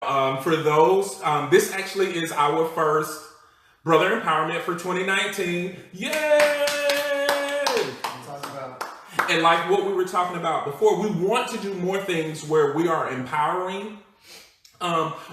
For those, this actually is our first Brother Empowerment for 2019. Yay! And like what we were talking about before, we want to do more things where we are empowering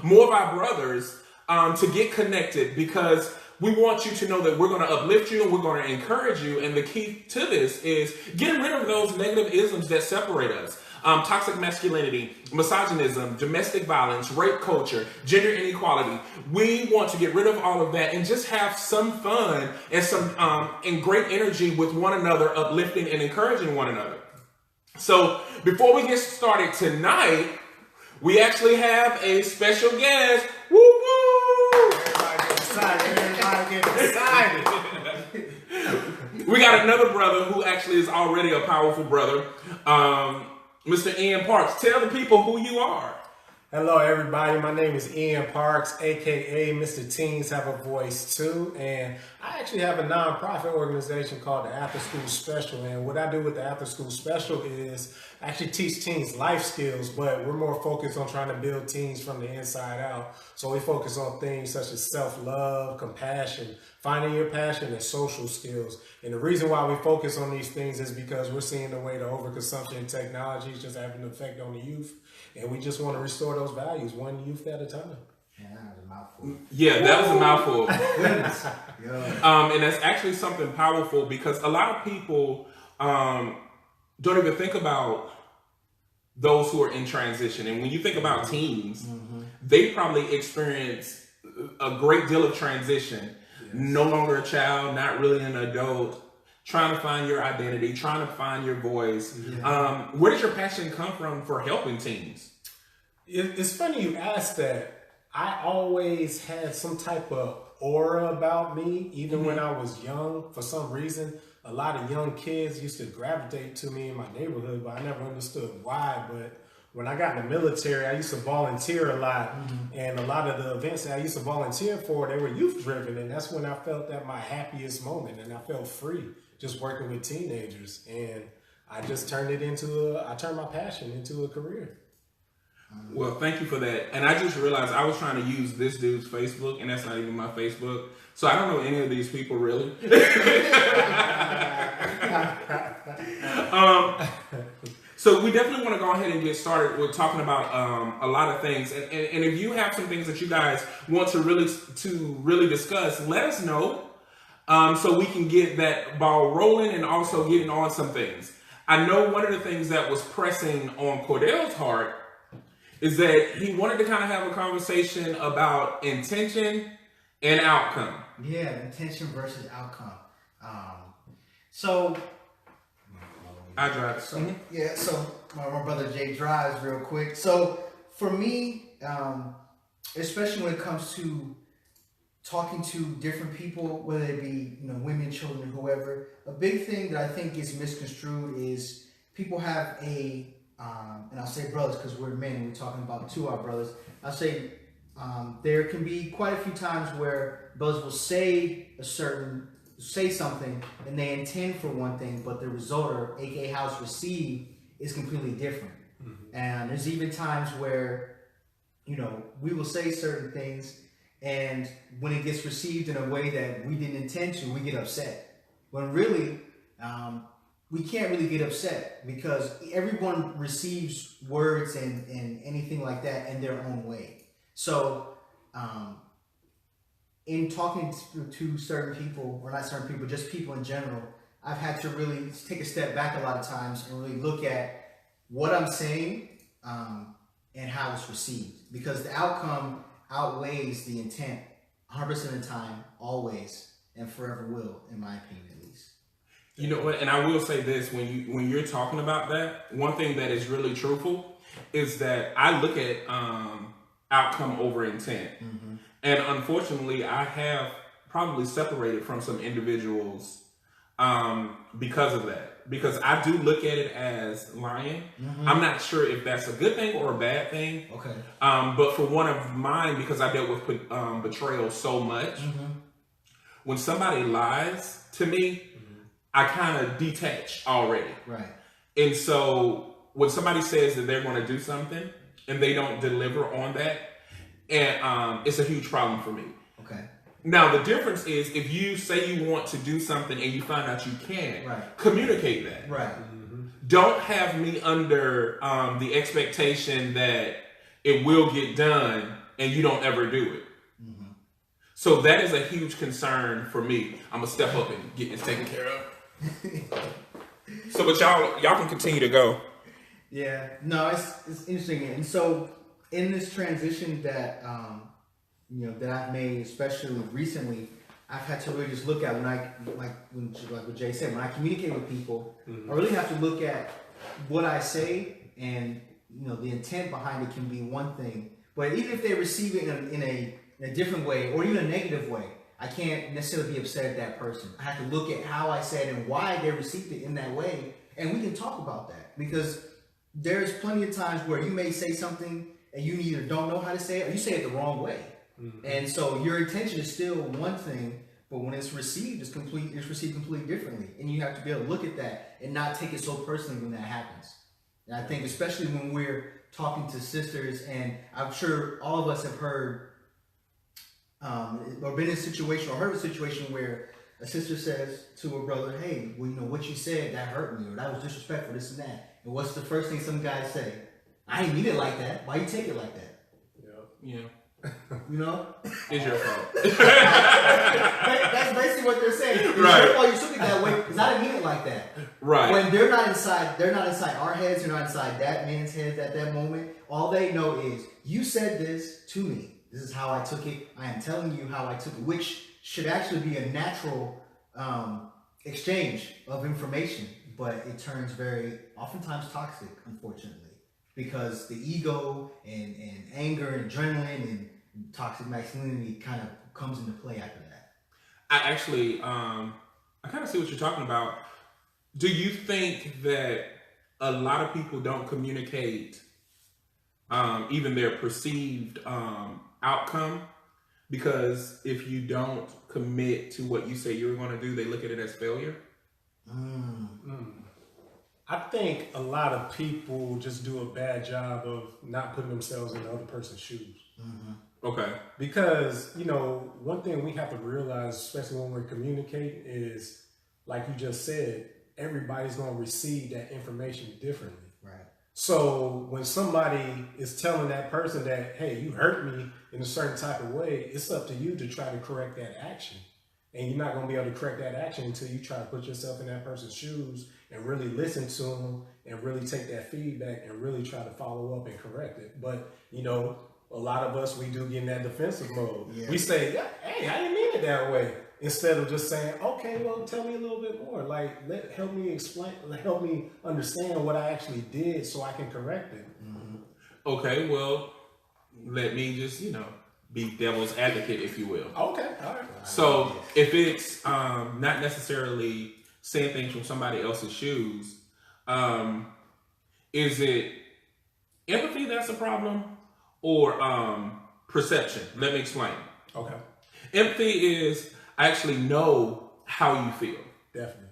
more of our brothers to get connected, because we want you to know that we're going to uplift you and we're going to encourage you. And the key to this is getting rid of those negative isms that separate us. Toxic masculinity, misogynism, domestic violence, rape culture, gender inequality. We want to get rid of all of that and just have some fun and some and great energy with one another, uplifting and encouraging one another. So before we get started tonight, we actually have a special guest. Woo woo! Everybody get excited. Everybody get excited. We got another brother who actually is already a powerful brother. Mr. Ian Parks, tell the people who you are. Hello, everybody. My name is Ian Parks, a.k.a. Mr. Teens Have a Voice Too. And I actually have a nonprofit organization called the After School Special. And what I do with the After School Special is actually teach teens life skills, but we're more focused on trying to build teens from the inside out. So we focus on things such as self-love, compassion, finding your passion, and social skills. And the reason why we focus on these things is because we're seeing the way the overconsumption of technology is just having an effect on the youth. And we just want to restore those values one youth at a time. Yeah, that was a mouthful. Yeah, that was a mouthful. Yeah. And that's actually something powerful, because a lot of people don't even think about those who are in transition. And when you think about teens, they probably experience a great deal of transition. Yes. No longer a child, not really an adult, trying to find your identity, trying to find your voice. Yeah. Where does your passion come from for helping teens? It's funny you asked that. I always had some type of aura about me, even when I was young. For some reason, a lot of young kids used to gravitate to me in my neighborhood, but I never understood why. But when I got in the military, I used to volunteer a lot. And a lot of the events that I used to volunteer for, they were youth driven. And that's when I felt at my happiest moment. And I felt free just working with teenagers. And I just turned it into I turned my passion into a career. Well, thank you for that. And I just realized I was trying to use this dude's Facebook, and that's not even my Facebook. So I don't know any of these people really. So we definitely want to go ahead and get started with talking about a lot of things. And if you have some things that you guys want to really discuss, let us know so we can get that ball rolling and also getting on some things. I know one of the things that was pressing on Cordell's heart is that he wanted to kind of have a conversation about intention and outcome. Yeah, intention versus outcome. So I drive. Yeah, so my brother Jay drives real quick. So for me, especially when it comes to talking to different people, whether it be women, children, whoever, a big thing that I think is misconstrued is people have a and I'll say brothers because we're men, we're talking about to our brothers. I'll say there can be quite a few times where brothers will say something and they intend for one thing, but the result, or aka how it's received, is completely different. And there's even times where we will say certain things, and when it gets received in a way that we didn't intend to, we get upset. When really we can't really get upset, because everyone receives words and anything like that in their own way. So in talking to certain people, or not certain people, just people in general, I've had to really take a step back a lot of times and really look at what I'm saying and how it's received, because the outcome outweighs the intent 100% of the time, always, and forever will, in my opinion at least. You know what, and I will say this, when you're talking about that, one thing that is really truthful is that I look at outcome over intent. And unfortunately, I have probably separated from some individuals because of that. Because I do look at it as lying. I'm not sure if that's a good thing or a bad thing. Okay. But for one of mine, because I dealt with betrayal so much, when somebody lies to me, I kind of detach already. Right. And so when somebody says that they're going to do something and they don't deliver on that, And it's a huge problem for me. Okay. Now, the difference is if you say you want to do something and you find out you can't, Right. communicate that. Right. Don't have me under the expectation that it will get done and you don't ever do it. So that is a huge concern for me. I'm gonna step up and get this taken care of. So, but y'all can continue to go. Yeah, no, it's interesting, and so in this transition that that I've made, especially recently, I've had to really just look at like what Jay said, when I communicate with people, I really have to look at what I say, and the intent behind it can be one thing, but even if they receive it in a different way or even a negative way, I can't necessarily be upset at that person. I have to look at how I said and why they received it in that way, and we can talk about that, because there's plenty of times where you may say something and you either don't know how to say it or you say it the wrong way. And so your intention is still one thing, but when it's received, it's received completely differently. And you have to be able to look at that and not take it so personally when that happens. And I think especially when we're talking to sisters, and I'm sure all of us have heard or been in a situation or heard of a situation where a sister says to her brother, hey, well, what you said, that hurt me, or that was disrespectful, this and that. And what's the first thing some guys say? I ain't mean it like that. Why you take it like that? Yeah. It's your fault. That's basically what they're saying. It's Right. your fault you took it that way, because I didn't mean it like that. Right. When they're not inside our heads, they're not inside that man's head at that moment. All they know is, you said this to me. This is how I took it. I am telling you how I took it, which should actually be a natural exchange of information, but it turns very oftentimes toxic, unfortunately, because the ego and anger and adrenaline and toxic masculinity kind of comes into play after that. I actually, I kind of see what you're talking about. Do you think that a lot of people don't communicate even their perceived outcome? Because if you don't commit to what you say you're going to do, they look at it as failure? I think a lot of people just do a bad job of not putting themselves in the other person's shoes. Okay. Because, one thing we have to realize, especially when we're communicating, is, like you just said, everybody's going to receive that information differently. Right. So when somebody is telling that person that, hey, you hurt me in a certain type of way, it's up to you to try to correct that action. And you're not going to be able to correct that action until you try to put yourself in that person's shoes and really listen to them and really take that feedback and really try to follow up and correct it. But, a lot of us, we do get in that defensive mode. Yeah. We say, hey, I didn't mean it that way. Instead of just saying, okay, well, tell me a little bit more. Help me explain, help me understand what I actually did so I can correct it. Okay, well, let me just, be devil's advocate, if you will. Okay, all right. So if it's not necessarily saying things from somebody else's shoes, is it empathy that's a problem or perception? Let me explain. Okay. Empathy is I actually know how you feel. Definitely.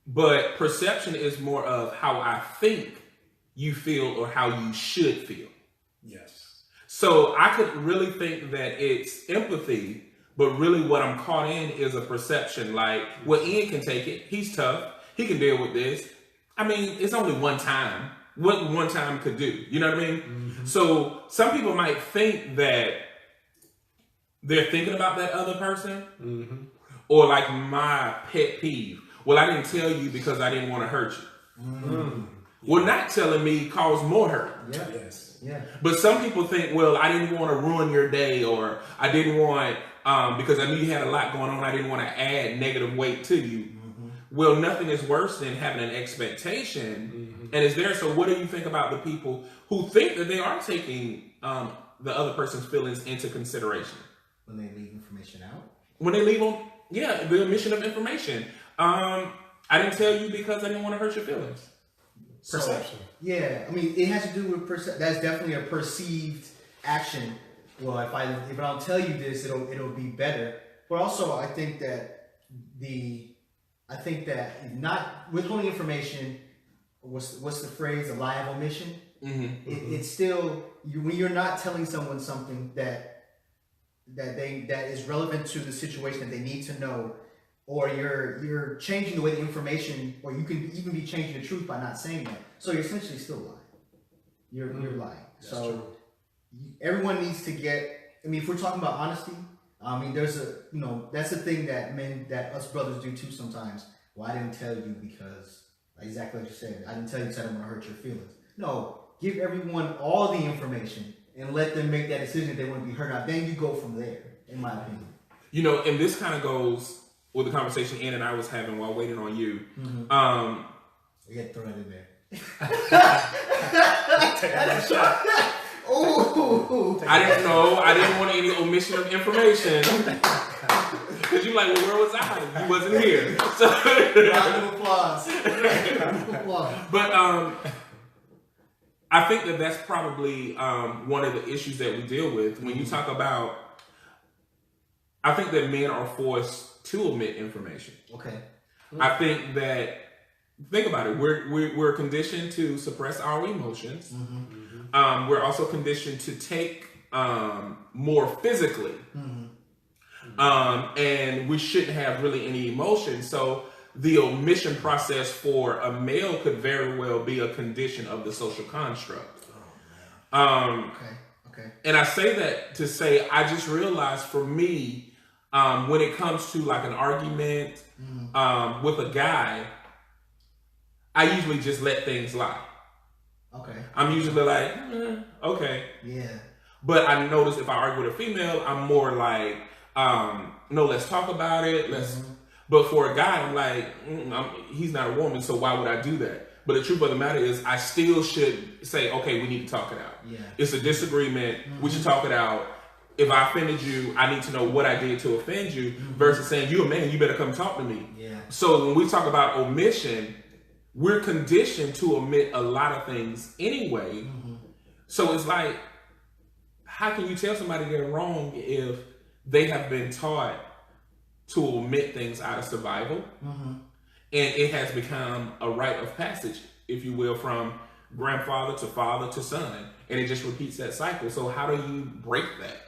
But perception is more of how I think you feel or how you should feel. Yes. So I could really think that it's empathy, but really what I'm caught in is a perception. Like, well, Ian can take it. He's tough. He can deal with this. I mean, it's only one time. What one time could do. You know what I mean? So some people might think that they're thinking about that other person. Or like my pet peeve. Well, I didn't tell you because I didn't want to hurt you. Well, not telling me caused more hurt. Yeah. Yes. Yeah. But some people think, well, I didn't want to ruin your day, or I didn't want, because I knew you had a lot going on, I didn't want to add negative weight to you. Well, nothing is worse than having an expectation, and it's there. So what do you think about the people who think that they are taking the other person's feelings into consideration? When they leave information out? When they leave them, yeah, the omission of information. I didn't tell you because I didn't want to hurt your feelings. Perception. So, yeah, I mean, it has to do with that's definitely a perceived action. Well, if I don't tell you this, it'll be better. But also, I think that not withholding information. What's the phrase? A lie of omission. It's still when you're not telling someone something that is relevant to the situation that they need to know, or you're changing the way the information, or you can even be changing the truth by not saying that. So you're essentially still lying. You're lying. That's so true. Everyone needs to get. I mean, if we're talking about honesty, I mean, there's that's the thing that us brothers do too sometimes. Well, I didn't tell you because exactly what you said. I didn't tell you because I didn't want to hurt your feelings. No, give everyone all the information and let them make that decision if they want to be heard out. Then you go from there, in my opinion. You know, and this kind of goes with the conversation Ann and I was having while waiting on you. We had to throw that in there. Take a shot. Ooh. I didn't know. I didn't want any omission of information. Because you like, well, where was I? You wasn't here. So, Round of applause. Round of applause. But I think that's probably one of the issues that we deal with when you talk about. I think that men are forced to omit information. Okay. I think that. Think about it. We're conditioned to suppress our emotions. We're also conditioned to take more physically, and we shouldn't have really any emotion. So the omission process for a male could very well be a condition of the social construct. Okay. And I say that to say I just realized for me, when it comes to like an argument with a guy, I usually just let things lie. Okay. I'm usually like, okay. Yeah. But I notice if I argue with a female, I'm more like, no, let's talk about it. But for a guy, I'm like, he's not a woman, so why would I do that? But the truth of the matter is, I still should say, okay, we need to talk it out. Yeah. It's a disagreement. We should talk it out. If I offended you, I need to know what I did to offend you versus saying, you a man, you better come talk to me. Yeah. So when we talk about omission, we're conditioned to omit a lot of things anyway. So it's like, how can you tell somebody they're wrong if they have been taught to omit things out of survival? And it has become a rite of passage, if you will, from grandfather to father to son. And it just repeats that cycle. So how do you break that?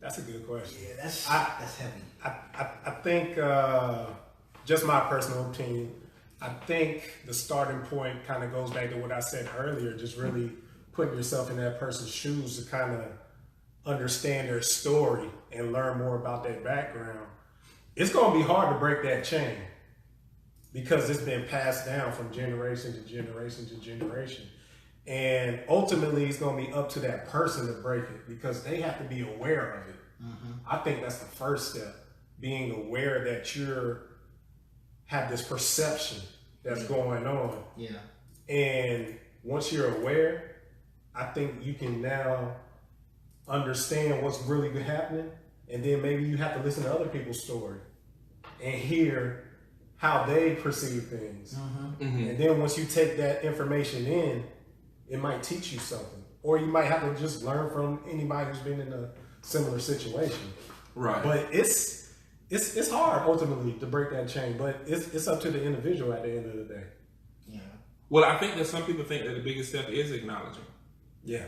That's a good question. Yeah, that's heavy. I think, just my personal opinion, I think the starting point kind of goes back to what I said earlier, just really putting yourself in that person's shoes to kind of understand their story and learn more about their background. It's going to be hard to break that chain because it's been passed down from generation to generation to generation. And ultimately, it's going to be up to that person to break it because they have to be aware of it. I think that's the first step, being aware that have this perception that's going on. Yeah. And once you're aware, I think you can now understand what's really happening. And then maybe you have to listen to other people's story and hear how they perceive things. And then once you take that information in, it might teach you something. Or you might have to just learn from anybody who's been in a similar situation. Right. But it's hard ultimately to break that chain, but it's up to the individual at the end of the day. Yeah. Well, I think that some people think that the biggest step is acknowledging. Yeah.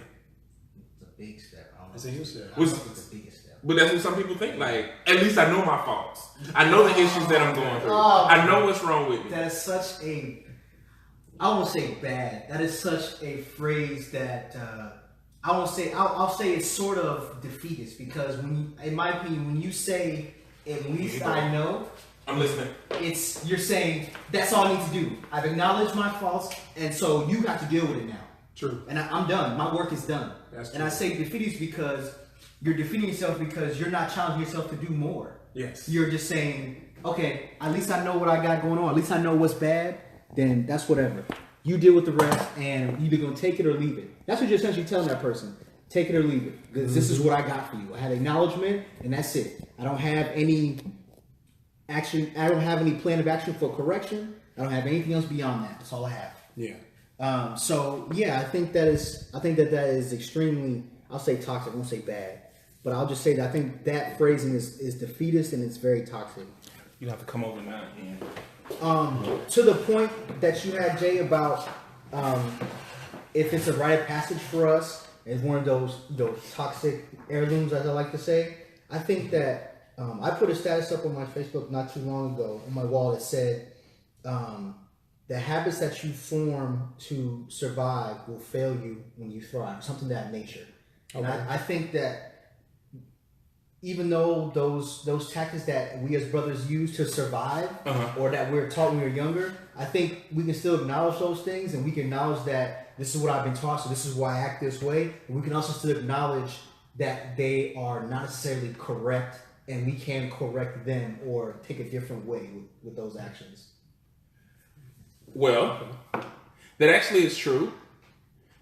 It's a big step. It's a huge step. I don't think it's the biggest step. But that's what some people think. Like, at least I know my faults. I know the issues that I'm going through. I know what's wrong with me. That is such a, I won't say bad. That is such a phrase that I won't say. I'll say it's sort of defeatist because in my opinion, when you say at least I know, I'm listening. You're saying that's all I need to do. I've acknowledged my faults, and so you have to deal with it now. True. And I'm done. My work is done. That's true. And I say defeatist because you're defeating yourself because you're not challenging yourself to do more. Yes. You're just saying, okay, at least I know what I got going on. At least I know what's bad. Then that's whatever. You deal with the rest, and you're either gonna take it or leave it. That's what you're essentially telling that person. Take it or leave it. Because this is what I got for you. I had acknowledgement, and that's it. I don't have any action. I don't have any plan of action for correction. I don't have anything else beyond that. That's all I have. Yeah. So yeah, I think that is extremely, I'll say toxic, I won't say bad, but I'll just say that I think that phrasing is defeatist and it's very toxic. You have to come over now. To the point that you had, Jay, about if it's a rite of passage for us, it's one of those toxic heirlooms, as I like to say. I think that I put a status up on my Facebook not too long ago on my wall that said, the habits that you form to survive will fail you when you thrive, something of that nature. Okay. And I think that even though those tactics that we as brothers use to survive, or that we're taught when we were younger, I think we can still acknowledge those things, and we can acknowledge that this is what I've been taught, so this is why I act this way. And we can also still acknowledge that they are not necessarily correct, and we can correct them or take a different way with those actions. Well, that actually is true.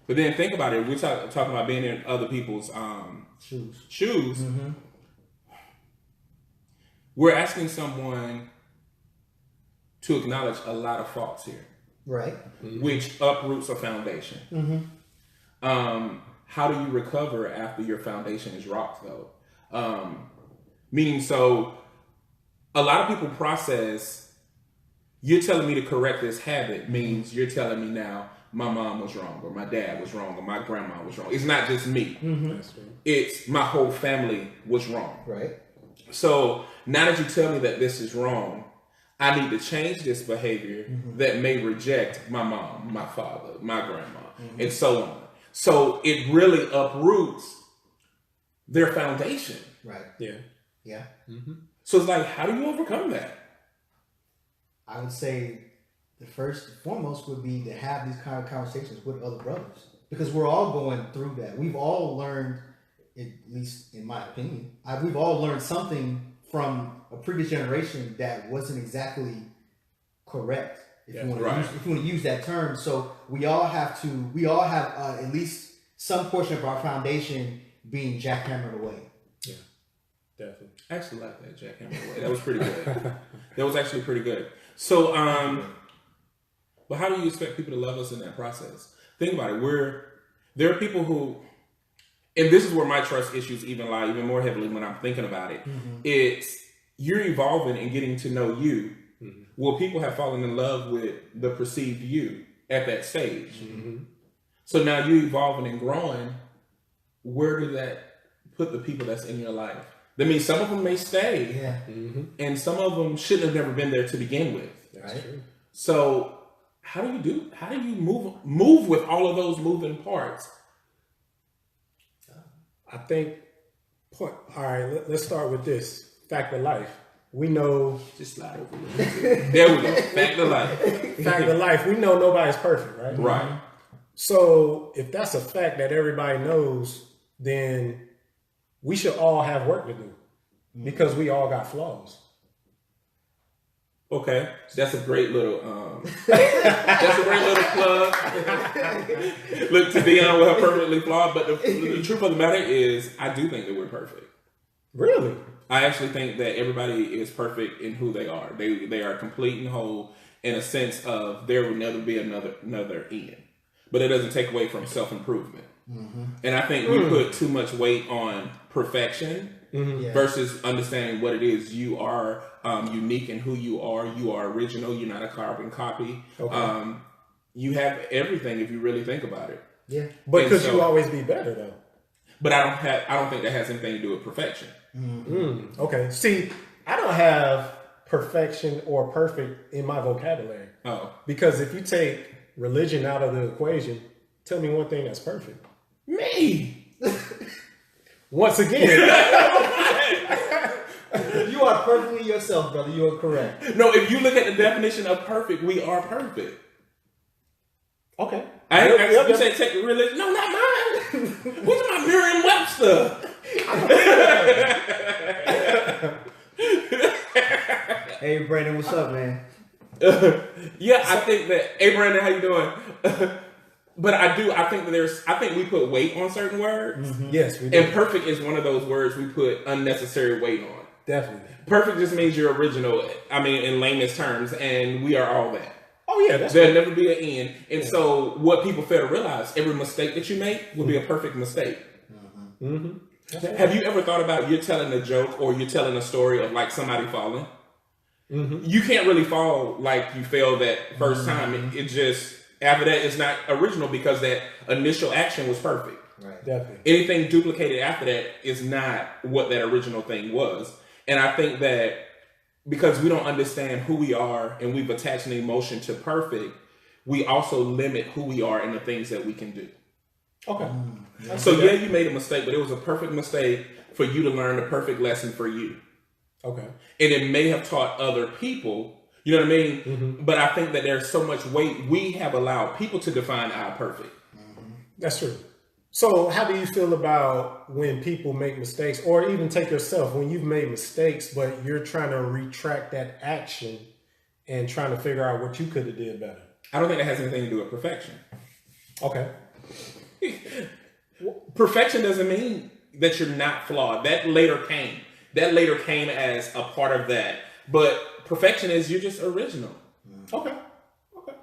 But then think about it. We're talking about being in other people's shoes. Mm-hmm. We're asking someone to acknowledge a lot of faults here. Right. Mm-hmm. Which uproots a foundation. Mm-hmm. How do you recover after your foundation is rocked, though? Meaning, so a lot of people process, you're telling me to correct this habit means you're telling me now my mom was wrong, or my dad was wrong, or my grandma was wrong. It's not just me. Mm-hmm. It's my whole family was wrong. Right. So now that you tell me that this is wrong, I need to change this behavior that may reject my mom, my father, my grandma, and so on. So it really uproots their foundation. Right. Yeah. Yeah. Mm-hmm. So it's like, how do you overcome that? I would say the first and foremost would be to have these kind of conversations with other brothers, because we're all going through that. We've all learned, at least in my opinion, we've all learned something from a previous generation that wasn't exactly correct, if you want to use that term. So we all have at least some portion of our foundation being jackhammered away. Yeah, definitely. I actually like that jackhammered away. That was pretty good. That was actually pretty good. So, but how do you expect people to love us in that process? Think about it. There are people who, and this is where my trust issues even lie even more heavily when I'm thinking about it. Mm-hmm. It's you're evolving and getting to know you. Mm-hmm. Well, people have fallen in love with the perceived you at that stage. Mm-hmm. So now you're evolving and growing. Where does that put the people that's in your life? That means some of them may stay, and some of them shouldn't have never been there to begin with. That's true. So how do you move with all of those moving parts? I think, all right, let's start with this. Fact of life. We know. Just slide over a little bit. There we go. Fact of life. Fact of life. We know nobody's perfect, right? Right. So if that's a fact that everybody knows, then we should all have work to do, because we all got flaws. Okay, that's a great little plug. Look, to Dion, we're perfectly flawed, but the truth of the matter is, I do think that we're perfect. Really? I actually think that everybody is perfect in who they are. They are complete and whole in a sense of there will never be another end. But it doesn't take away from self-improvement. Mm-hmm. And I think we put too much weight on perfection versus understanding what it is. You are unique in who you are. You are original. You're not a carbon copy. Okay. You have everything if you really think about it. Yeah. But could you always be better though? But I don't think that has anything to do with perfection. Mm-hmm. Okay. See, I don't have perfection or perfect in my vocabulary. Oh. Because if you take religion out of the equation, tell me one thing that's perfect. Me. Once again. You are perfectly yourself, brother. You are correct. No, if you look at the definition of perfect, we are perfect. Okay. You say take the religion. No, not mine. What's my Merriam-Webster? Hey, Brandon, what's up, man? I think that. Hey, Brandon, how you doing? But I think we put weight on certain words. Mm-hmm. Yes, we do. And perfect is one of those words we put unnecessary weight on. Definitely. Perfect just means you're original. I mean, in layman's terms, and we are all that. Oh yeah, there'll never be an end. And so, what people fail to realize, every mistake that you make will be a perfect mistake. Mm-hmm. Mm-hmm. Have you ever thought about you're telling a joke or you're telling a story of like somebody falling? Mm-hmm. You can't really fall like you fell that first time. It just after that it's not original because that initial action was perfect. Right. Definitely. Anything duplicated after that is not what that original thing was. And I think that because we don't understand who we are and we've attached an emotion to perfect, we also limit who we are and the things that we can do. Okay. So yeah, you made a mistake, but it was a perfect mistake for you to learn the perfect lesson for you. Okay. And it may have taught other people, you know what I mean? Mm-hmm. But I think that there's so much weight. We have allowed people to define our perfect. That's true. So how do you feel about when people make mistakes, or even take yourself, when you've made mistakes, but you're trying to retract that action and trying to figure out what you could have did better? I don't think that has anything to do with perfection. Okay. Perfection doesn't mean that you're not flawed. That later came. That later came as a part of that. But perfection is you're just original. Okay. Okay.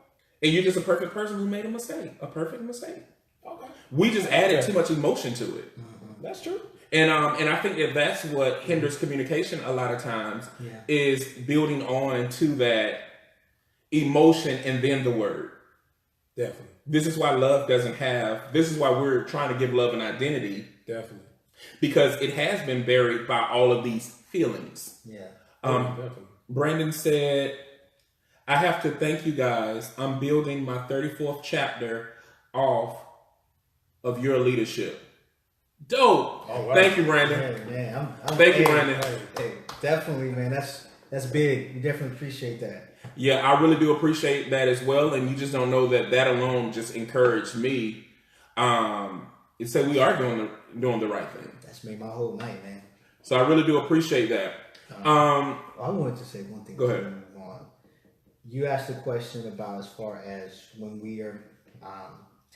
And you're just a perfect person who made a mistake. A perfect mistake. Okay. We just added too much emotion to it. That's true. And I think that that's what hinders communication a lot of times is building on to that emotion and then the word. Definitely. This is why love doesn't have, this is why we're trying to give love an identity. Definitely. Because it has been buried by all of these feelings. Yeah. Definitely. Brandon said, I have to thank you guys. I'm building my 34th chapter off of your leadership. Dope. Oh, wow. Thank you, Brandon. Man, Thank you, Brandon. Hey, definitely, man. That's big. We definitely appreciate that. Yeah, I really do appreciate that as well. And you just don't know that alone just encouraged me. It said we are doing the right thing. That's made my whole night, man. So I really do appreciate that. I wanted to say one thing. Go ahead. You asked a question about as far as when we are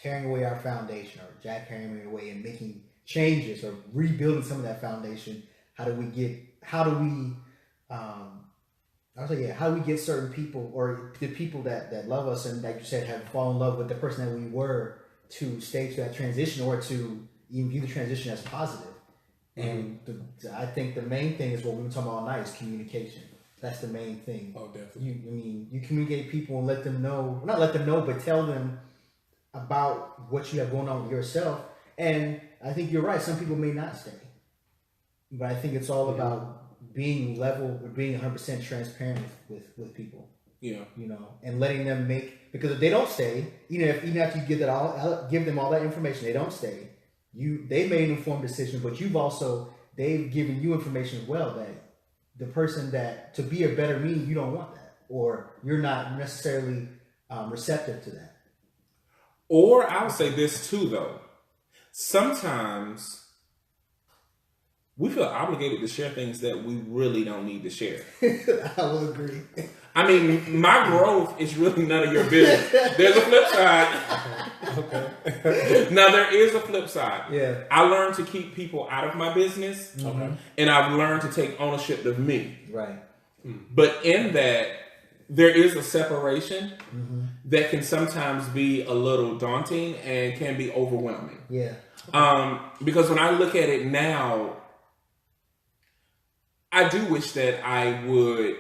tearing away our foundation or jackhammering away and making changes or rebuilding some of that foundation. How do we get certain people or the people that love us and, like you said, have fallen in love with the person that we were to stay to that transition or to even view the transition as positive. And I think the main thing is what we've been talking about all night is communication. That's the main thing. Oh, definitely. You communicate people and let them know, not let them know, but tell them about what you have going on with yourself. And I think you're right. Some people may not stay, but I think it's all about being level or being 100% transparent with people. Yeah. You know, and letting them because if they don't stay, even after you give them all that information, they don't stay. They made an informed decision, but they've given you information as well that the person that to be a better me, you don't want that, or you're not necessarily receptive to that. Or I'll say this too, though. Sometimes we feel obligated to share things that we really don't need to share. I will agree. I mean, my growth is really none of your business. There's a flip side. Okay. Now, there is a flip side. Yeah. I learned to keep people out of my business. Okay. And I've learned to take ownership of me. Right. But in that, there is a separation that can sometimes be a little daunting and can be overwhelming. Yeah. Because when I look at it now, I do wish that I would,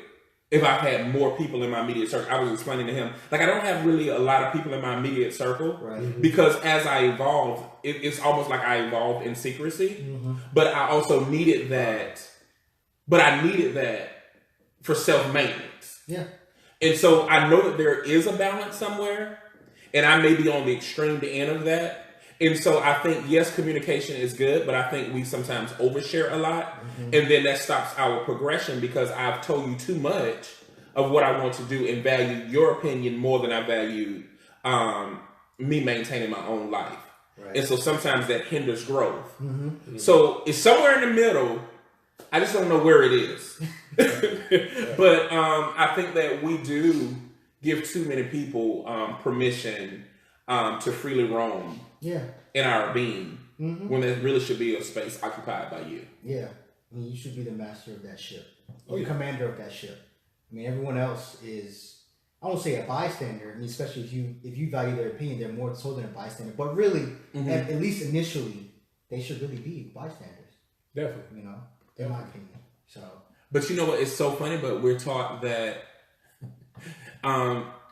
if I had more people in my immediate circle. I was explaining to him, like, I don't have really a lot of people in my immediate circle. Right. Because as I evolved, it's almost like I evolved in secrecy. But I also needed that. But I needed that for self-maintenance. Yeah. And so I know that there is a balance somewhere, and I may be on the extreme end of that. And so I think, yes, communication is good, but I think we sometimes overshare a lot. And then that stops our progression because I've told you too much of what I want to do and value your opinion more than I value me maintaining my own life. Right. And so sometimes that hinders growth. So it's somewhere in the middle. I just don't know where it is. But I think that we do give too many people permission to freely roam in our being when there really should be a space occupied by you. Yeah. I mean, you should be the master of that ship. Or the commander of that ship. I mean, everyone else is, I won't say a bystander. I mean, especially if you value their opinion, they're more so than a bystander. But really, at least initially, they should really be bystanders. Definitely. You know, in my opinion. So. But you know what? It's so funny, but we're taught that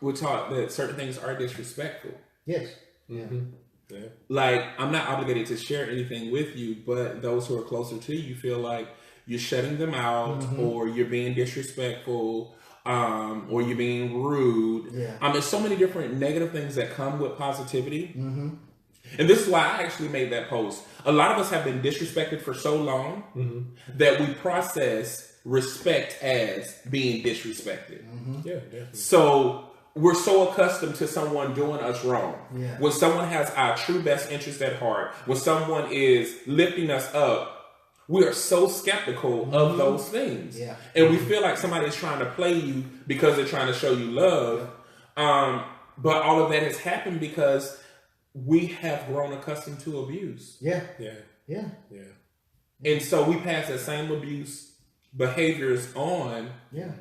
we're taught that certain things are disrespectful. Yes. Mm-hmm. Yeah. Like, I'm not obligated to share anything with you, but those who are closer to you feel like you're shutting them out, or you're being disrespectful, or you're being rude. Yeah. There's so many different negative things that come with positivity. And this is why I actually made that post. A lot of us have been disrespected for so long that we process respect as being disrespected. Yeah, definitely. So we're so accustomed to someone doing us wrong. Yeah. When someone has our true best interest at heart, when someone is lifting us up, we are so skeptical of those things. Yeah. And we feel like somebody is trying to play you because they're trying to show you love. But all of that has happened because we have grown accustomed to abuse. Yeah. Yeah. Yeah. Yeah. And so we pass that same abuse behaviors on. Yeah.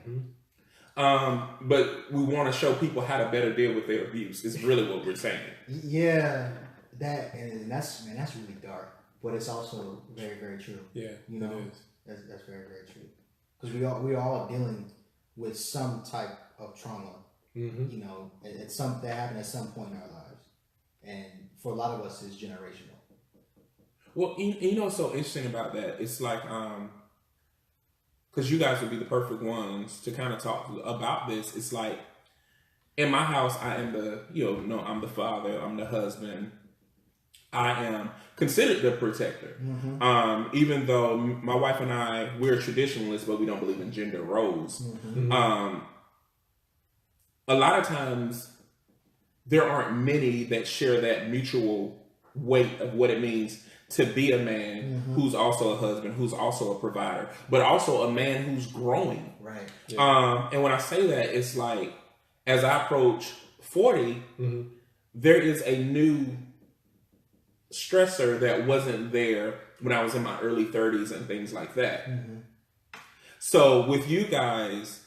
But we want to show people how to better deal with their abuse. Is really what we're saying. Yeah. That's really dark, but it's also very, very true. Yeah. You know, it is. that's very, very true. Because we are all dealing with some type of trauma. You know, it's something that happened at some point in our lives, and for a lot of us, it's generational. Well, you know what's so interesting about that? It's like, because you guys would be the perfect ones to kind of talk about this. It's like, in my house, I am I'm the father, I'm the husband. I am considered the protector. Even though my wife and I, we're traditionalists, but we don't believe in gender roles. A lot of times, there aren't many that share that mutual weight of what it means to be a man who's also a husband, who's also a provider, but also a man who's growing. Right. Yeah. And when I say that, it's like, as I approach 40, there is a new stressor that wasn't there when I was in my early 30s and things like that. So with you guys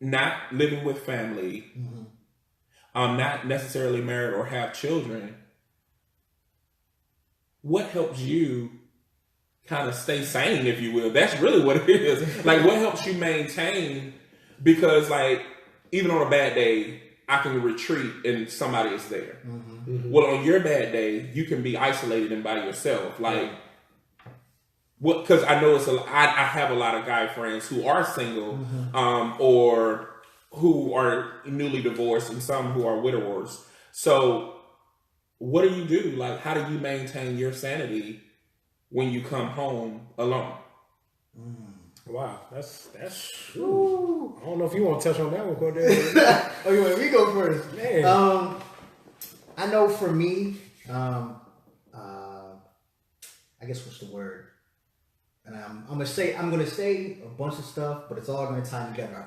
not living with family, not necessarily married or have children, what helps you kind of stay sane, if you will? That's really what it is. Like, what helps you maintain? Because, like, even on a bad day, I can retreat and somebody is there. Well, on your bad day, you can be isolated and by yourself. Like, what? Because I know I have a lot of guy friends who are single, or who are newly divorced, and some who are widowers. So, what do you do? Like, how do you maintain your sanity when you come home alone? Wow, that's. Ooh, I don't know if you want to touch on that one, Cordell. Oh, you want me to go first? Man. I know for me, I guess what's the word? And I'm gonna say a bunch of stuff, but it's all gonna tie together.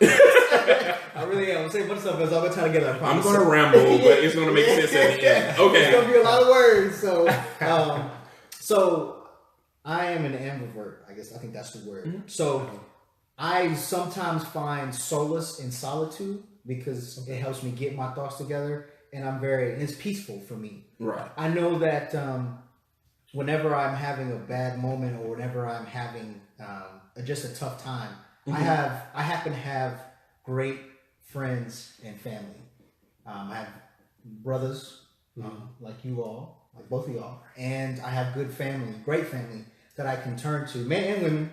I really am. I'm gonna say a bunch of stuff, but it's all gonna tie together. I'm gonna ramble, but it's gonna make sense at the end. Okay. It's gonna be a lot of words. So I am an ambivert. I think that's the word. So I sometimes find solace in solitude because it helps me get my thoughts together, and it's peaceful for me. Right. I know that whenever I'm having a bad moment or whenever I'm having just a tough time, I happen to have great friends and family. I have brothers like you all, like both of y'all, and I have good family, great family that I can turn to, men and women,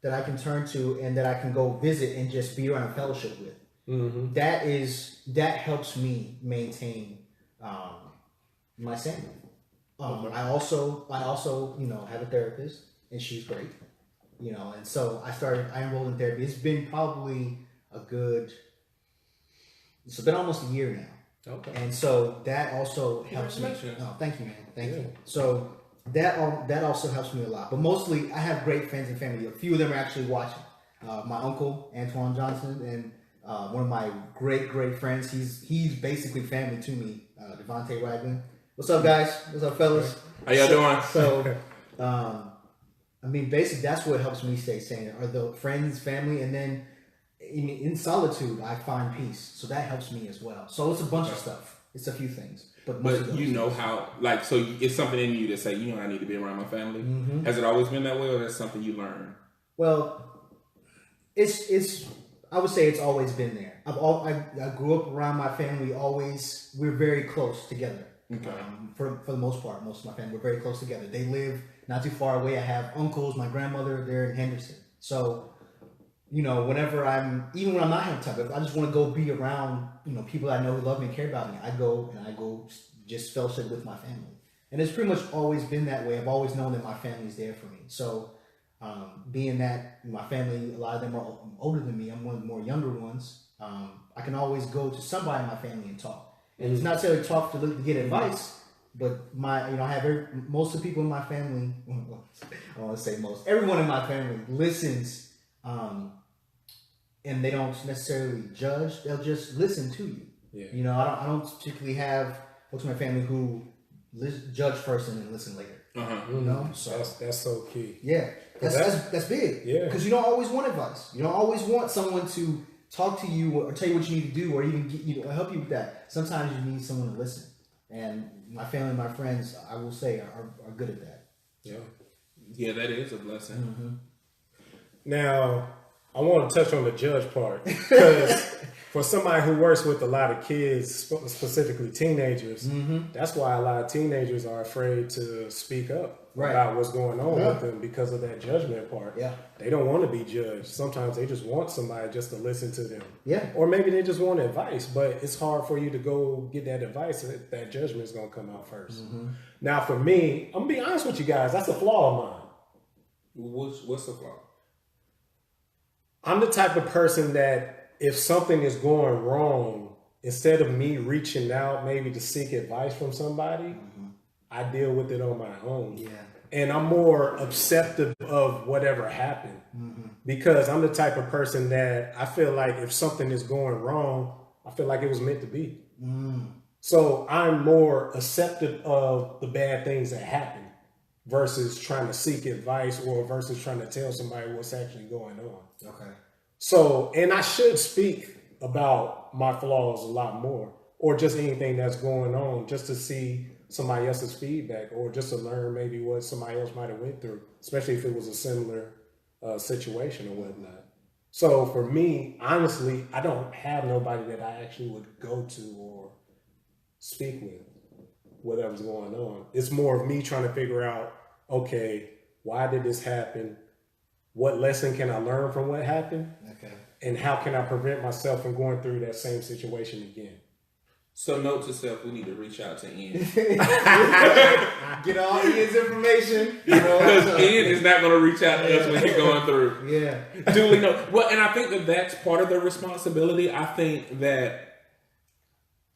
that I can turn to and that I can go visit and just be around a fellowship with. That helps me maintain my sanity. I also have a therapist, and she's great. And so I enrolled in therapy. It's been probably it's been almost a year now. Okay. And so that also helps me. Oh, thank you, man. Thank you. So that also helps me a lot. But mostly, I have great friends and family. A few of them are actually watching. My uncle Antoine Johnson and one of my great friends. He's basically family to me. Devontae Ragland. What's up, guys? What's up, fellas? How y'all doing? So, basically, that's what helps me stay sane. Are the friends, family, and then in solitude, I find peace. So that helps me as well. So it's a bunch of stuff. It's a few things, but you know how, like, so it's something in you to say, I need to be around my family. Has it always been that way, or that's something you learned? Well, it's I would say it's always been there. I grew up around my family. We're very close together. Okay. For the most part, most of my family, we're very close together. They live not too far away. I have uncles, my grandmother, they're in Henderson. So, whenever even when I'm not having time, if I just want to go be around, people I know who love me and care about me, I go just fellowship with my family. And it's pretty much always been that way. I've always known that my family's there for me. So, being that my family, a lot of them are older than me, I'm one of the more younger ones, I can always go to somebody in my family and talk. And it's not necessarily talk to get advice, but I have most of the people in my family, I don't want to say most, everyone in my family listens, and they don't necessarily judge. They'll just listen to you. Yeah. I don't particularly have folks in my family who judge first and then listen later. So that's so key. Yeah, that's big. Yeah, because you don't always want advice. You don't always want someone to talk to you or tell you what you need to do or even help you with that. Sometimes you need someone to listen. And my family, my friends, I will say, are good at that. Yeah, that is a blessing. Mm-hmm. Now, I want to touch on the judge part because for somebody who works with a lot of kids, specifically teenagers, that's why a lot of teenagers are afraid to speak up about what's going on with them because of that judgment part. Yeah. They don't want to be judged. Sometimes they just want somebody just to listen to them. Yeah. Or maybe they just want advice, but it's hard for you to go get that advice. That judgment is going to come out first. Now, for me, I'm going to be honest with you guys. That's a flaw of mine. What's the flaw? I'm the type of person that if something is going wrong, instead of me reaching out maybe to seek advice from somebody, I deal with it on my own. Yeah. And I'm more accepting of whatever happened because I'm the type of person that I feel like if something is going wrong, I feel like it was meant to be. So I'm more accepting of the bad things that happen versus trying to seek advice or versus trying to tell somebody what's actually going on. Okay. So, and I should speak about my flaws a lot more or just anything that's going on just to see somebody else's feedback or just to learn maybe what somebody else might have went through, especially if it was a similar situation or whatnot. So for me, honestly, I don't have nobody that I actually would go to or speak with, whatever's going on. It's more of me trying to figure out, okay, why did this happen? What lesson can I learn from what happened? Okay. And how can I prevent myself from going through that same situation again? So note to self, we need to reach out to Ian. Get all Ian's information. Because Ian is not going to reach out to us when he's going through. Yeah. Duly know. Well, and I think that that's part of the responsibility. I think that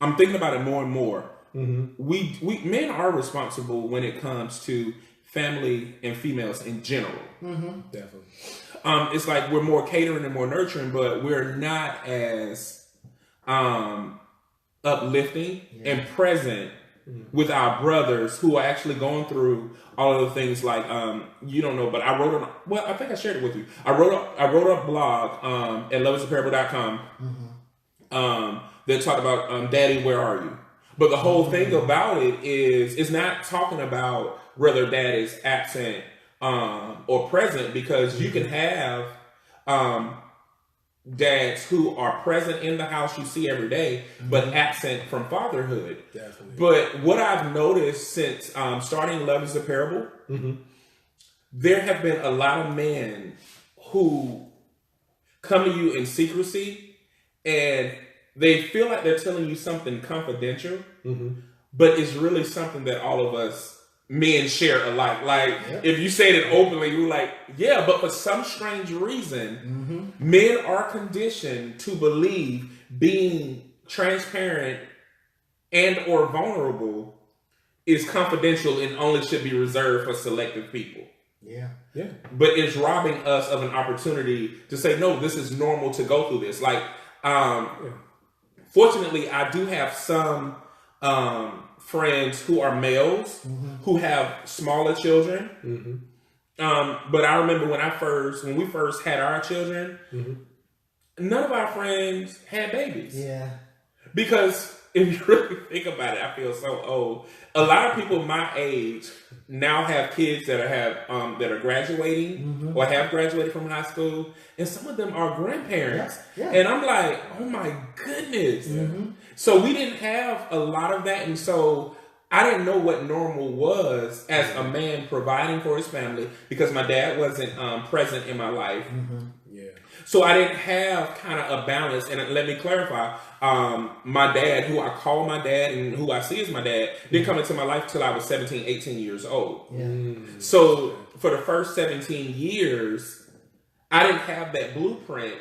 I'm thinking about it more and more. We men are responsible when it comes to family and females in general. Definitely. It's like we're more catering and more nurturing, but we're not as uplifting and present with our brothers who are actually going through all of the things like you don't know, but I wrote I think I shared it with you. I wrote a blog at loveisapparable.com that talked about Daddy, where are you? But the whole thing about it is it's not talking about whether dad is absent or present, because you can have dads who are present in the house you see every day, but absent from fatherhood. Definitely. But what I've noticed since starting Love is a Parable, there have been a lot of men who come to you in secrecy and they feel like they're telling you something confidential, but it's really something that all of us men share alike. Like, if you said it openly, you're like, yeah, but for some strange reason, men are conditioned to believe being transparent and or vulnerable is confidential and only should be reserved for selective people. Yeah. Yeah. But it's robbing us of an opportunity to say, no, this is normal to go through this. Like, fortunately, I do have some friends who are males who have smaller children. But I remember when we first had our children, none of our friends had babies. Yeah. Because if you really think about it, I feel so old. A lot of people my age now have kids that are graduating or have graduated from high school, and some of them are grandparents. Yeah. And I'm like, oh my goodness. So we didn't have a lot of that, and so I didn't know what normal was as a man providing for his family because my dad wasn't present in my life. Yeah. So I didn't have kind of a balance. And let me clarify, my dad, who I call my dad and who I see as my dad, didn't come into my life till I was 17, 18 years old. So for the first 17 years, I didn't have that blueprint.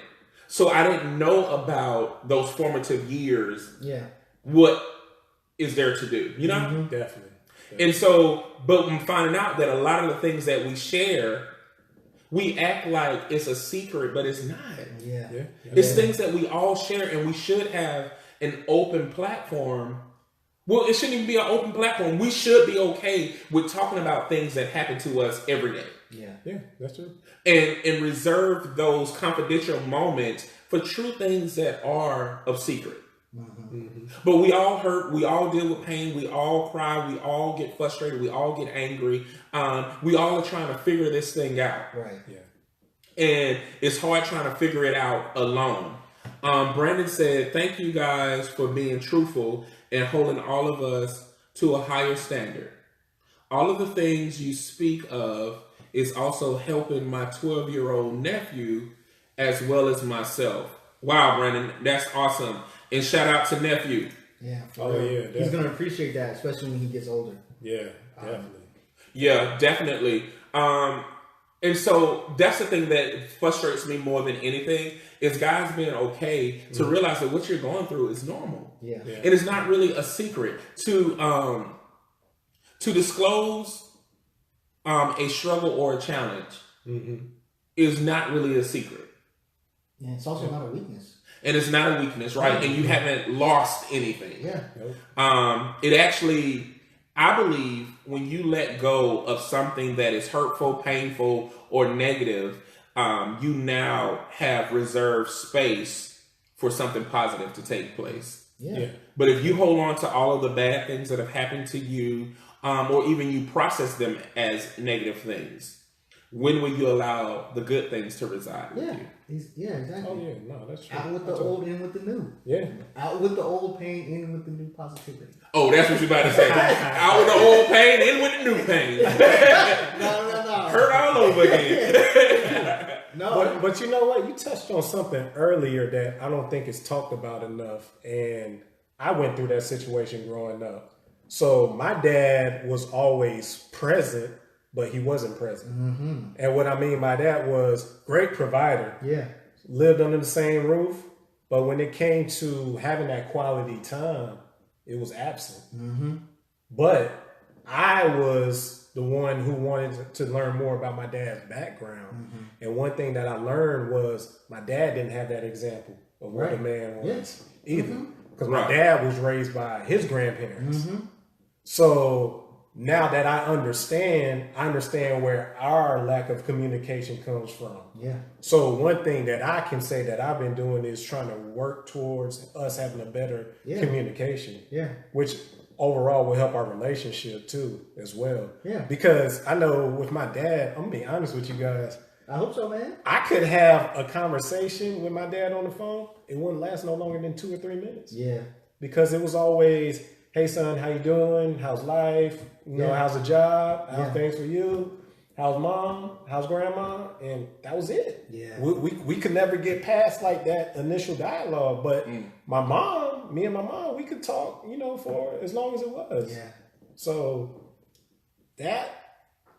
So I didn't know about those formative years. What is there to do, you know? Definitely. And so, but I'm finding out that a lot of the things that we share, we act like it's a secret, but it's not. It's things that we all share, and we should have an open platform. Well, it shouldn't even be an open platform. We should be okay with talking about things that happen to us every day. Yeah, that's true. And reserve those confidential moments for true things that are of secret. But we all hurt, we all deal with pain, we all cry, we all get frustrated, we all get angry. We all are trying to figure this thing out. And it's hard trying to figure it out alone. Brandon said, thank you guys for being truthful and holding all of us to a higher standard. All of the things you speak of is also helping my 12-year-old nephew as well as myself. Wow, Brandon, that's awesome. And shout out to nephew. He's gonna appreciate that, especially when he gets older. Definitely. And so that's the thing that frustrates me more than anything is guys being okay to realize that what you're going through is normal. And it's not really a secret to disclose a struggle or a challenge is not really a secret. It's also not a weakness. And it's not a weakness, right? And you haven't lost anything. It actually, I believe, when you let go of something that is hurtful, painful, or negative, you now have reserved space for something positive to take place. But if you hold on to all of the bad things that have happened to you, or even you process them as negative things, when will you allow the good things to reside with you? Exactly. That's true. Out with the old, in with the new. Out with the old pain, in with the new positivity. Oh, that's what you're about to say. Out with the old pain, in with the new pain. No. Hurt all over again. But you know what? You touched on something earlier that I don't think is talked about enough. And I went through that situation growing up. So my dad was always present, but he wasn't present. And what I mean by that was great provider. Lived under the same roof. But when it came to having that quality time, it was absent. But I was the one who wanted to learn more about my dad's background. And one thing that I learned was my dad didn't have that example of what a man was either. Because my dad was raised by his grandparents. So now that I understand where our lack of communication comes from. So one thing that I can say that I've been doing is trying to work towards us having a better communication. Which overall will help our relationship too, as well. Because I know with my dad, I'm gonna be honest with you guys. I hope so, man. I could have a conversation with my dad on the phone. It wouldn't last no longer than 2 or 3 minutes. Because it was always, hey son, how you doing? How's life? You know, how's the job? How's things for you? How's mom? How's grandma? And that was it. We could never get past like that initial dialogue. But me and my mom, we could talk, you know, for as long as it was. So that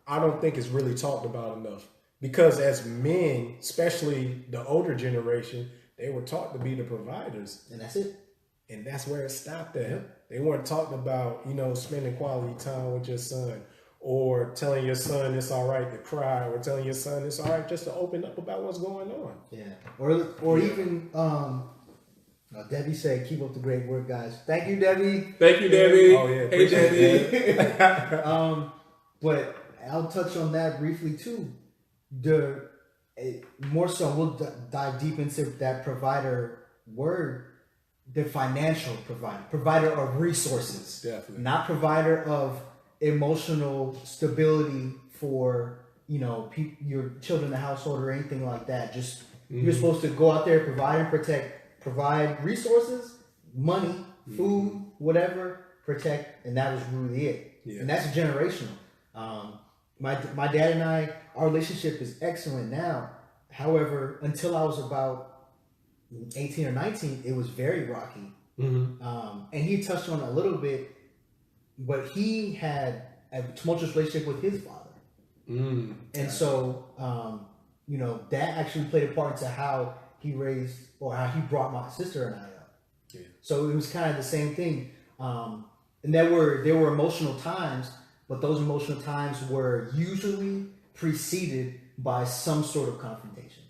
I don't think is really talked about enough. Because as men, especially the older generation, they were taught to be the providers. And that's it. And that's where it stopped at. They weren't talking about, you know, spending quality time with your son, or telling your son it's all right to cry, or telling your son it's all right just to open up about what's going on. Or even Debbie said, keep up the great work, guys. Thank you, Debbie. Thank you, Debbie. Oh yeah. Hey, Debbie. But I'll touch on that briefly too. More so, we'll dive deep into that provider word. the financial provider of resources, Definitely. not provider of emotional stability for your children in the household or anything like that. Just you're supposed to go out there, provide and protect, provide resources, money, food, whatever, protect, and that was really it. Yeah. And that's generational. My dad and I, our relationship is excellent now. However, until I was about 18 or 19, it was very rocky. And he touched on it a little bit, but he had a tumultuous relationship with his father. And so, that actually played a part into how he raised or how he brought my sister and I up. Yeah. So it was kind of the same thing. And there were emotional times, but those emotional times were usually preceded by some sort of confrontation.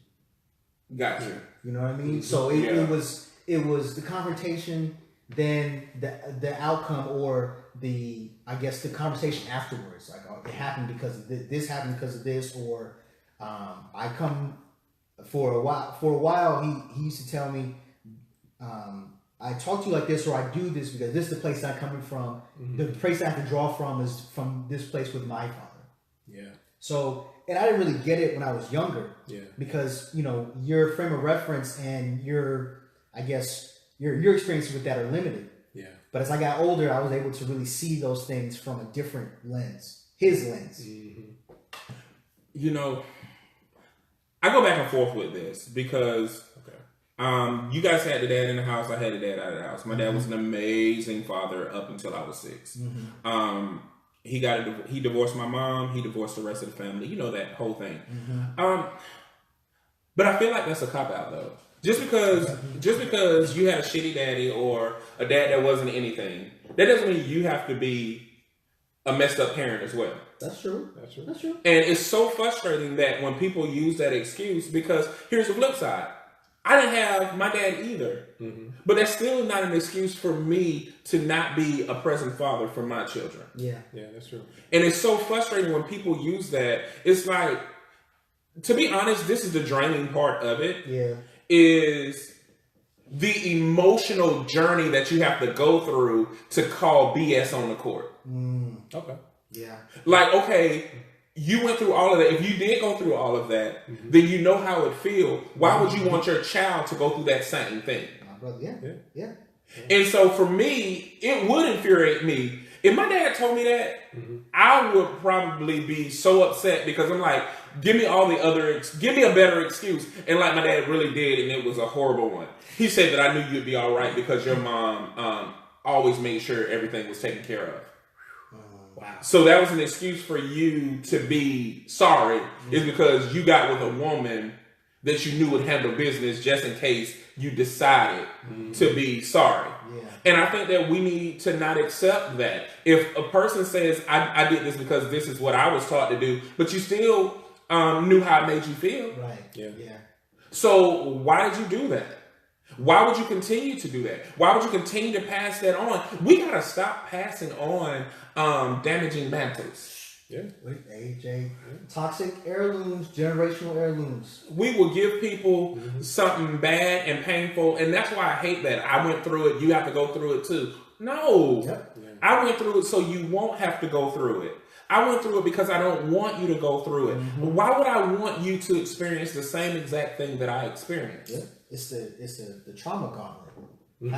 Gotcha. You know what I mean? So it was the confrontation, then the outcome, or the conversation afterwards. Like, oh, it happened because of this happened because of this, or I come for a while. He used to tell me, I talk to you like this, or I do this because this is the place I'm coming from. The place I have to draw from is from this place with my father. Yeah. So, and I didn't really get it when I was younger. Yeah. Because, your frame of reference and your experiences with that are limited. Yeah. But as I got older, I was able to really see those things from a different lens. His lens. I go back and forth with this because you guys had the dad in the house. I had the dad out of the house. My dad was an amazing father up until I was 6. He divorced my mom. He divorced the rest of the family. You know that whole thing. But I feel like that's a cop out though. Just because you had a shitty daddy or a dad that wasn't anything, that doesn't mean you have to be a messed up parent as well. That's true. And it's so frustrating that when people use that excuse, because here's the flip side. I didn't have my dad either. But that's still not an excuse for me to not be a present father for my children. Yeah, that's true. And it's so frustrating when people use that. It's like, to be honest, this is the draining part of it. Yeah. Is the emotional journey that you have to go through to call BS on the court. Okay. Yeah. Like, okay, you went through all of that. If you did go through all of that, then you know how it feels. Why would you want your child to go through that same thing? Yeah. And so for me, it would infuriate me. If my dad told me that, I would probably be so upset because I'm like, give me a better excuse. And like my dad really did, and it was a horrible one. He said that I knew you'd be all right because your mom always made sure everything was taken care of. Wow. So that was an excuse for you to be sorry, is because you got with a woman that you knew would handle business just in case you decided to be sorry. Yeah. And I think that we need to not accept that. If a person says, I did this because this is what I was taught to do, but you still knew how it made you feel. Right. Yeah. So why did you do that? Why would you continue to do that? Why would you continue to pass that on? We got to stop passing on damaging mantles. Yeah. With AJ. Toxic heirlooms, generational heirlooms. We will give people something bad and painful, and that's why I hate that. I went through it, you have to go through it too. No. Yep. I went through it so you won't have to go through it. I went through it because I don't want you to go through it. Why would I want you to experience the same exact thing that I experienced? Yeah. It's the trauma gauntlet. You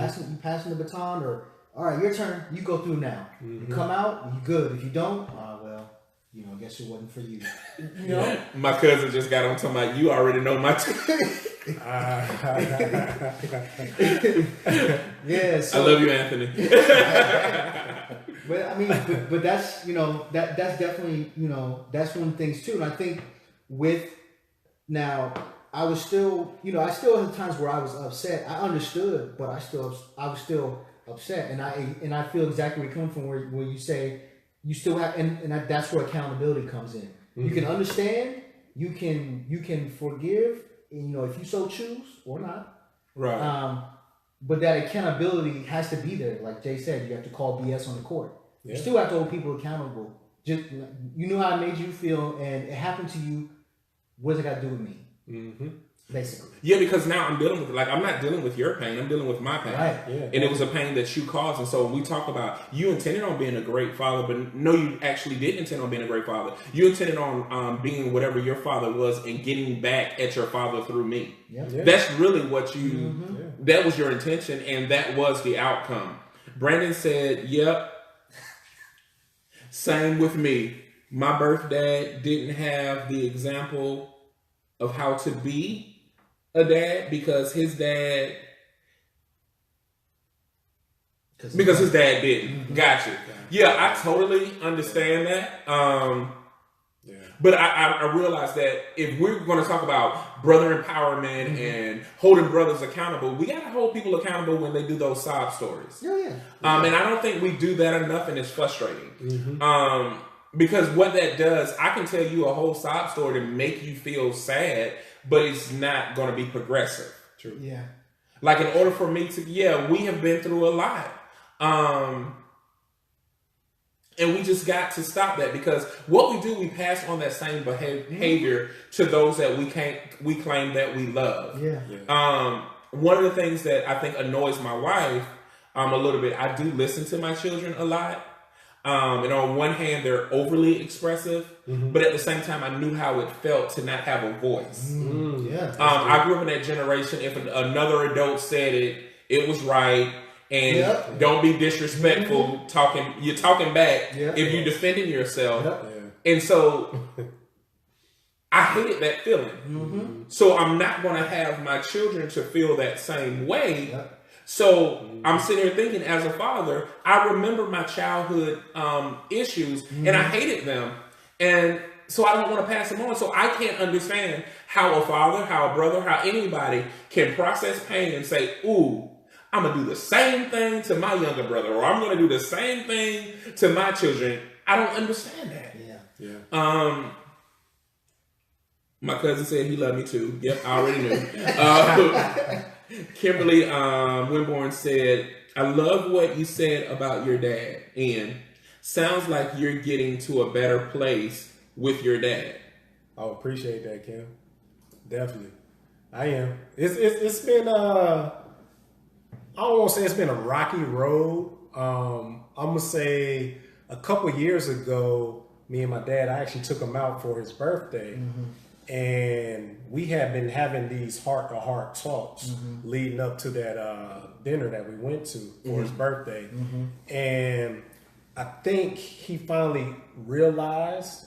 passing the baton, or all right, your turn. You go through now. You come out, you good. If you don't, I guess it wasn't for you. My cousin just got on talking about, you already know my Yeah. So, I love you, Anthony. But I mean, but that's that's definitely that's one of the things too. And I think with now. I was still, I still had times where I was upset. I understood, but I was still upset, and I feel exactly where you're coming from. Where you say you still have, and that's where accountability comes in. You can understand, you can forgive, if you so choose or not. Right. But that accountability has to be there. Like Jay said, you have to call BS on the court. Yeah. You still have to hold people accountable. Just you knew how it made you feel, and it happened to you. What does it got to do with me? basically. Yeah, because now I'm dealing with, like, I'm not dealing with your pain, I'm dealing with my pain. Right. Yeah. And it was a pain that you caused. And so we talk about, you intended on being a great father, but no, you actually didn't intend on being a great father. You intended on being whatever your father was and getting back at your father through me. Yep. Yeah. That's really what you, that was your intention, and that was the outcome. Brandon said, yep, same with me. My birth dad didn't have the example of how to be a dad because his dad didn't. Gotcha. Yeah, I totally understand that. But I realize that if we're going to talk about brother empowerment and holding brothers accountable, we got to hold people accountable when they do those sob stories. Yeah. And I don't think we do that enough, and it's frustrating. Because what that does, I can tell you a whole sob story to make you feel sad, but it's not going to be progressive. True. Yeah. Like, in order for me to, we have been through a lot. And we just got to stop that, because what we do, we pass on that same behavior to those that we claim that we love. Yeah. One of the things that I think annoys my wife a little bit, I do listen to my children a lot. And on one hand, they're overly expressive, but at the same time, I knew how it felt to not have a voice. Yeah. I grew up in that generation. If another adult said it, it was right. And don't be disrespectful. You're talking back if you're defending yourself. And so I hated that feeling. So I'm not going to have my children to feel that same way. So I'm sitting here thinking, as a father, I remember my childhood issues, and I hated them. And so I don't want to pass them on. So I can't understand how a father, how a brother, how anybody can process pain and say, ooh, I'm going to do the same thing to my younger brother, or I'm going to do the same thing to my children. I don't understand that. My cousin said he loved me too. Yep, I already knew. Kimberly Winborn said, I love what you said about your dad. And sounds like you're getting to a better place with your dad. I appreciate that, Kim. Definitely. I am. It's been I don't want to say it's been a rocky road. I'm gonna say a couple years ago, me and my dad, I actually took him out for his birthday, and we had been having these heart-to-heart talks leading up to that dinner that we went to for his birthday, and I think he finally realized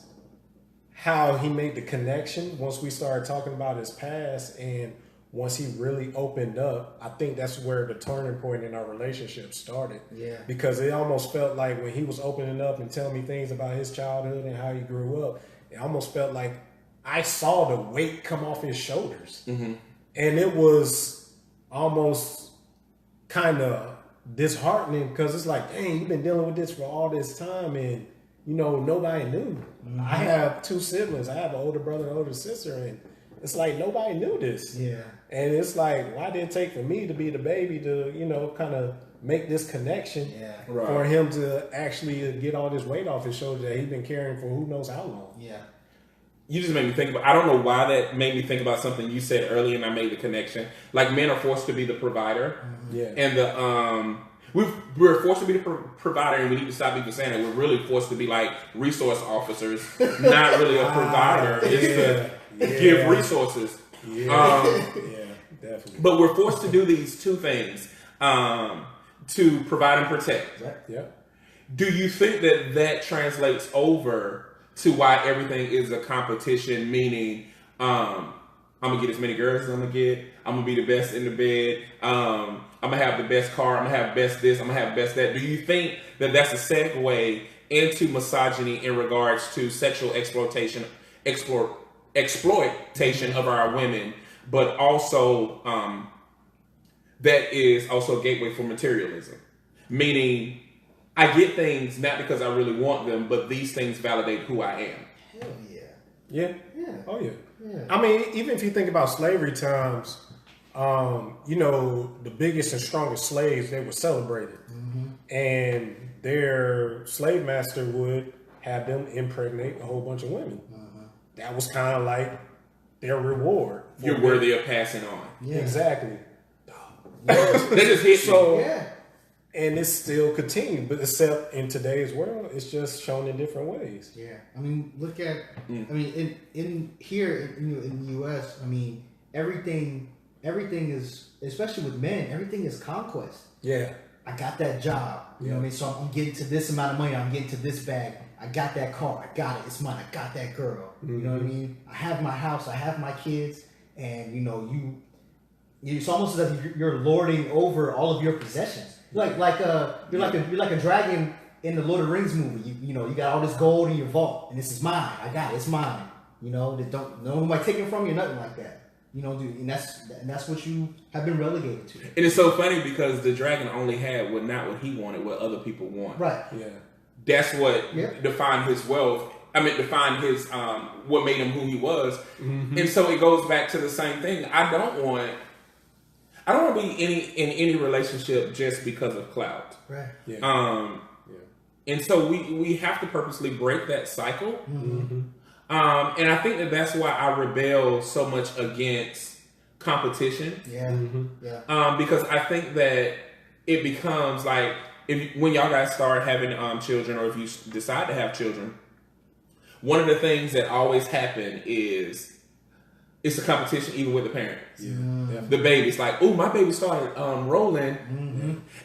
how he made the connection once we started talking about his past, and once he really opened up, I think that's where the turning point in our relationship started. Yeah. Because it almost felt like when he was opening up and telling me things about his childhood and how he grew up, it almost felt like I saw the weight come off his shoulders. And it was almost kind of disheartening, because it's like, dang, you've been dealing with this for all this time, and you know, nobody knew. I have 2 siblings. I have an older brother and an older sister, and it's like nobody knew this. Yeah. And it's like, why did it take for me to be the baby to, you know, kind of make this connection for him to actually get all this weight off his shoulders that he's been carrying for who knows how long. Yeah. You just made me think about, I don't know why that made me think about something you said earlier, and I made the connection. Like, men are forced to be the provider. And we're forced to be the provider, and we need to stop even saying that. We're really forced to be like resource officers, not really a provider. It's to give resources. Definitely. But we're forced to do these 2 things, to provide and protect. Do you think that translates over to why everything is a competition? Meaning, I'm gonna get as many girls as I'm gonna get. I'm gonna be the best in the bed. I'm gonna have the best car. I'm gonna have best this. I'm gonna have best that. Do you think that that's a segue into misogyny in regards to sexual exploitation of our women, but also that is also a gateway for materialism? Meaning, I get things not because I really want them, but these things validate who I am. Hell yeah. Oh yeah. I mean, even if you think about slavery times, you know, the biggest and strongest slaves, they were celebrated. And their slave master would have them impregnate a whole bunch of women. That was kind of like their reward. You're worthy of passing on. Yeah. Exactly. That just hit so, me. Yeah. And it's still continuing, but except in today's world, it's just shown in different ways. Yeah. I mean, look at, I mean, in here in the U.S., I mean, everything is, especially with men, everything is conquest. Yeah. I got that job. You know what I mean? So I'm getting to this amount of money. I'm getting to this bag. I got that car. I got it. It's mine. I got that girl. You know what I mean? I have my house. I have my kids. And, you know, it's almost as if you're lording over all of your possessions. You're like a dragon in the Lord of the Rings movie. You know, you got all this gold in your vault. And this is mine. I got it. It's mine. You know, no one might take it from you, nothing like that. You know, dude, and that's what you have been relegated to. And it's so funny because the dragon only had not what he wanted, what other people want. Right. Yeah. That's what defined his wealth. I mean, defined his what made him who he was. And so it goes back to the same thing. I don't want to be in any relationship just because of clout. Right. Yeah. And so we have to purposely break that cycle. And I think that's why I rebel so much against competition. Yeah. Yeah. Because I think that it becomes like when y'all guys start having children, or if you decide to have children, one of the things that always happen is it's a competition even with the parents. Yeah. The baby's like, oh, my baby started rolling,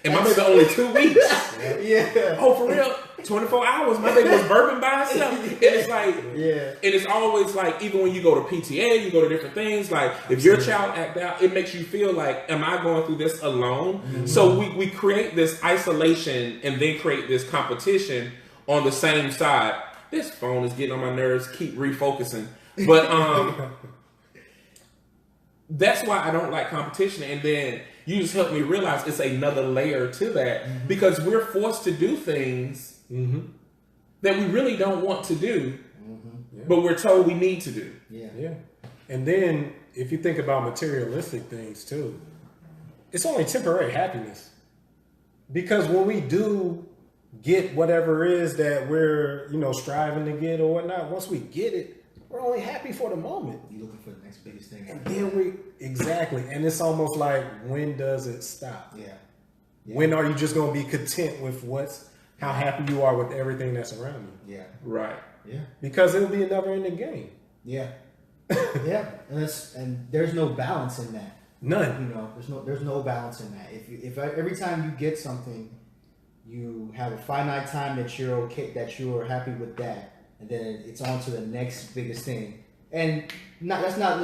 and my baby only 2 weeks. Yeah. Oh, for real? 24 hours, my baby was burping by herself. And it's like, and it's always like, even when you go to PTA, you go to different things, like if your child act out, it makes you feel like, am I going through this alone? So we create this isolation and then create this competition on the same side. This phone is getting on my nerves, keep refocusing. But that's why I don't like competition. And then you just helped me realize it's another layer to that, because we're forced to do things that we really don't want to do, but we're told we need to do. Yeah. And then if you think about materialistic things too, it's only temporary happiness. Because when we do get whatever it is that we're, striving to get or whatnot, once we get it, we're only happy for the moment. You're looking for the next biggest thing. And then exactly. And it's almost like, when does it stop? Yeah. When are you just going to be content with how happy you are with everything that's around you? Yeah. Right. Yeah. Because it'll be a never-ending game. Yeah. Yeah. And there's no balance in that. None. There's no balance in that. If every time you get something, you have a finite time that you're okay, that you're happy with that, and then it's on to the next biggest thing. And I'm not trying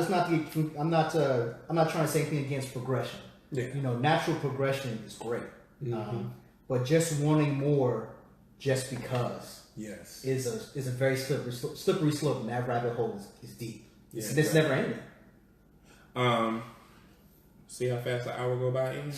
to say anything against progression. Yeah. Natural progression is great. But just wanting more just because is a very slippery slope, and that rabbit hole is deep. It's never ending. See how fast an hour go by? Like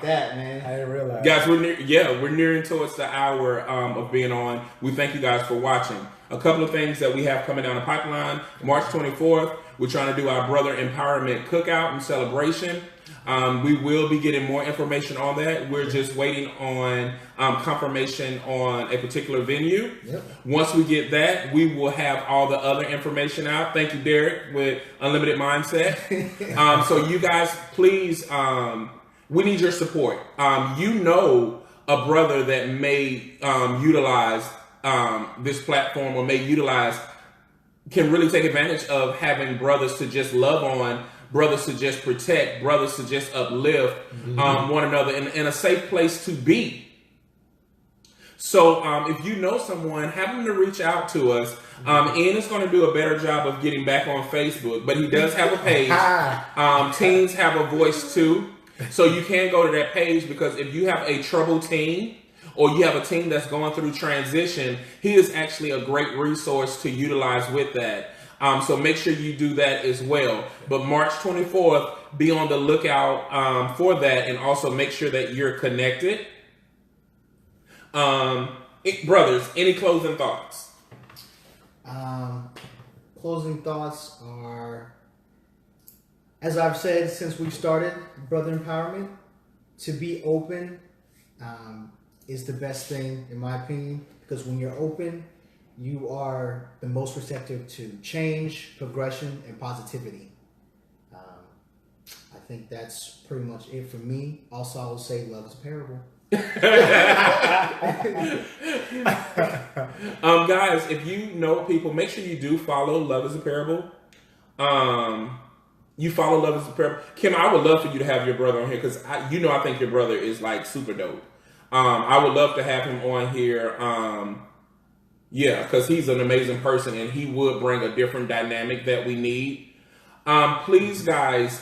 that, man. I didn't realize. Guys, we're nearing towards the hour of being on. We thank you guys for watching. A couple of things that we have coming down the pipeline. March 24th, we're trying to do our Brother Empowerment Cookout and celebration. We will be getting more information on that. We're just waiting on confirmation on a particular venue. Yep. Once we get that, we will have all the other information out. Thank you, Derek, with Unlimited Mindset. So you guys, please, we need your support. A brother that may utilize this platform, or can really take advantage of having brothers to just love on, brothers to just protect, brothers to just uplift one another in a safe place to be. So if you know someone, have them to reach out to us. Ian is going to do a better job of getting back on Facebook, but he does have a page. Teens have a voice too. So you can go to that page, because if you have a troubled teen, or you have a teen that's going through transition, he is actually a great resource to utilize with that. So make sure you do that as well. But March 24th, be on the lookout for that, and also make sure that you're connected. Brothers, any closing thoughts? Closing thoughts are, as I've said since we started Brother Empowerment, to be open is the best thing, in my opinion, because when you're open, you are the most receptive to change, progression, and positivity. I think that's pretty much it for me. Also, I will say love is a parable. Guys, if you know people, make sure you do follow Love is a Parable. You follow Love is a Parable. Kim, I would love for you to have your brother on here because I think your brother is like super dope. I would love to have him on here. Yeah, because he's an amazing person and he would bring a different dynamic that we need. Please, guys,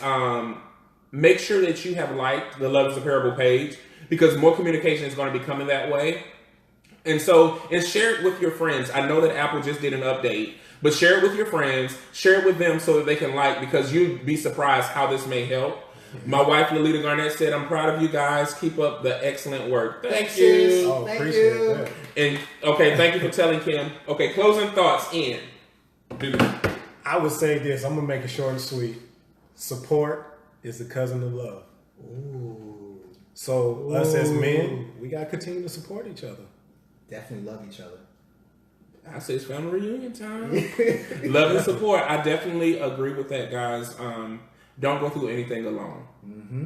make sure that you have liked the Love is a Parable page because more communication is going to be coming that way. And share it with your friends. I know that Apple just did an update, but share it with your friends, share it with them so that they can like, because you'd be surprised how this may help. My wife, Lolita Garnett, said, I'm proud of you guys. Keep up the excellent work. Thank you. Oh, Thank appreciate you. that. And, okay, thank you for telling Kim. Okay, closing thoughts in. I would say this. I'm gonna make it short and sweet. Support is the cousin of love. Ooh. So us as men, we gotta continue to support each other. Definitely love each other. I say it's family reunion time. Love and support. I definitely agree with that, guys. Don't go through anything alone. Mm-hmm.